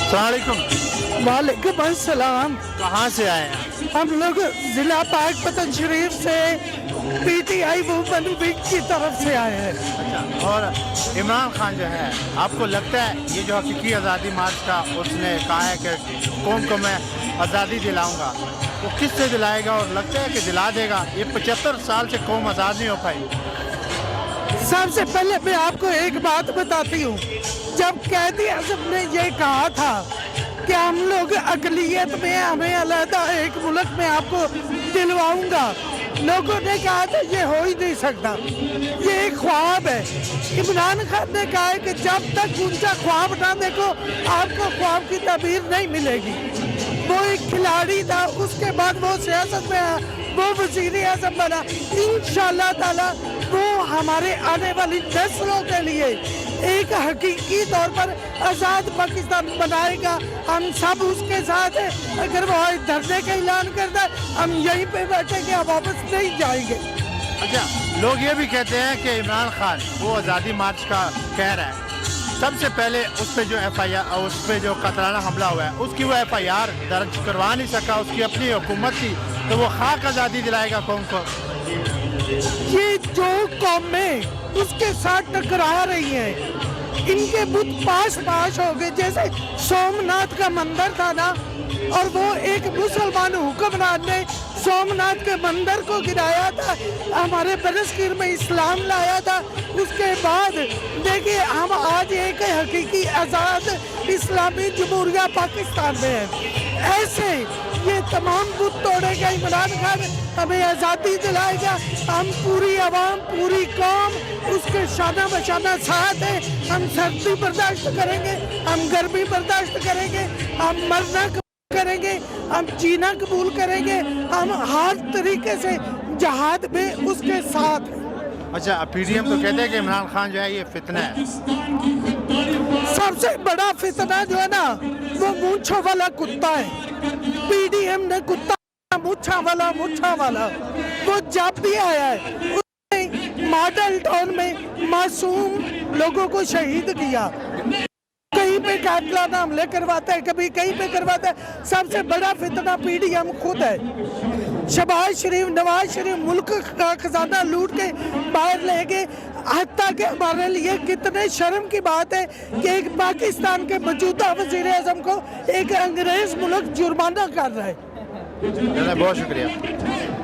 अस्सलामुअलैकुम। वालेकुम अस्सलाम। कहाँ से आए हैं? हम लोग जिला पाकपतन शरीफ से पीटीआई वुमेन विंग की तरफ से आए हैं। अच्छा, और इमरान खान जो है, आपको लगता है ये जो हकीकी आज़ादी मार्च का उसने कहा है कि कौम को मैं आज़ादी दिलाऊंगा, वो किससे दिलाएगा और लगता है कि दिला देगा? ये 75 साल से कौम आज़ाद नहीं हो पाई। सबसे पहले मैं आपको एक बात बताती हूँ, जब कैदी आज़म ने ये कहा था कि हम लोग अक़लियत में हमें अलहदा एक मुल्क में आपको दिलवाऊंगा, लोगों ने कहा था ये हो ही नहीं सकता, ये एक ख्वाब है। इमरान खान ने कहा है कि जब तक उनका ख्वाब ना देखो आपको ख्वाब की ताबीर नहीं मिलेगी। वो एक खिलाड़ी था, उसके बाद वो सियासत में आया, वो वज़ीर आज़म बना। इंशाअल्लाह ताला वो हमारे आने वाली नस्लों के लिए एक हकीकी तौर पर आज़ाद पाकिस्तान बनाएगा। हम सब उसके साथ हैं। अगर वो आज धरने का ऐलान करता है हम यहीं पे बैठेंगे, हम वापस नहीं जाएंगे। अच्छा, लोग ये भी कहते हैं कि इमरान खान वो आज़ादी मार्च का कह रहा है, सबसे पहले उस पर जो FIR, उस पर जो कतराना हमला हुआ है उसकी वो FIR दर्ज करवा नहीं सका, उसकी अपनी हुकूमत थी, तो वो खाक आज़ादी दिलाएगा कौम को। ये जो कौमें उसके साथ टकरा रही हैं, इनके बुत पास हो गए। जैसे सोमनाथ का मंदिर था ना, और वो एक मुसलमान हुक्मरान ने सोमनाथ के मंदिर को गिराया था, हमारे बरसगीर में इस्लाम लाया था। उसके बाद देखिए हम आज एक हकीकी आज़ाद इस्लामी जमहूरिया पाकिस्तान में है। ऐसे ये तमाम बुत तोड़ेगा इमरान खान, हमें आज़ादी दिलाएगा। हम पूरी आवाम, पूरी कौम उसके शाना बशाना साथ है। हम सर्दी बर्दाश्त करेंगे, हम गर्मी बर्दाश्त करेंगे, हम मरना करेंगे, हम जीना कबूल करेंगे, हम हर तरीके से जहाद में उसके साथ हैं। अच्छा, PDM तो कहते हैं कि इमरान खान जो है ये फितना है। सबसे बड़ा फितना जो है ना वो मूंछों वाला कुत्ता है। PDM ने कुत्ता मूंछा वाला वो जब भी आया है उसने मॉडल टाउन में मासूम लोगों को शहीद किया, कहीं पे कातलाना हमले करवाता है, कभी कहीं पे करवाता है। सबसे बड़ा फितना PDM खुद है। शहबाज शरीफ, नवाज शरीफ मुल्क का खजाना लूट के बाहर ले गए। हत्ता के हमारे लिए कितने शर्म की बात है कि एक पाकिस्तान के मौजूदा वज़ीर आज़म को एक अंग्रेज मुल्क जुर्माना कर रहा है। बहुत शुक्रिया।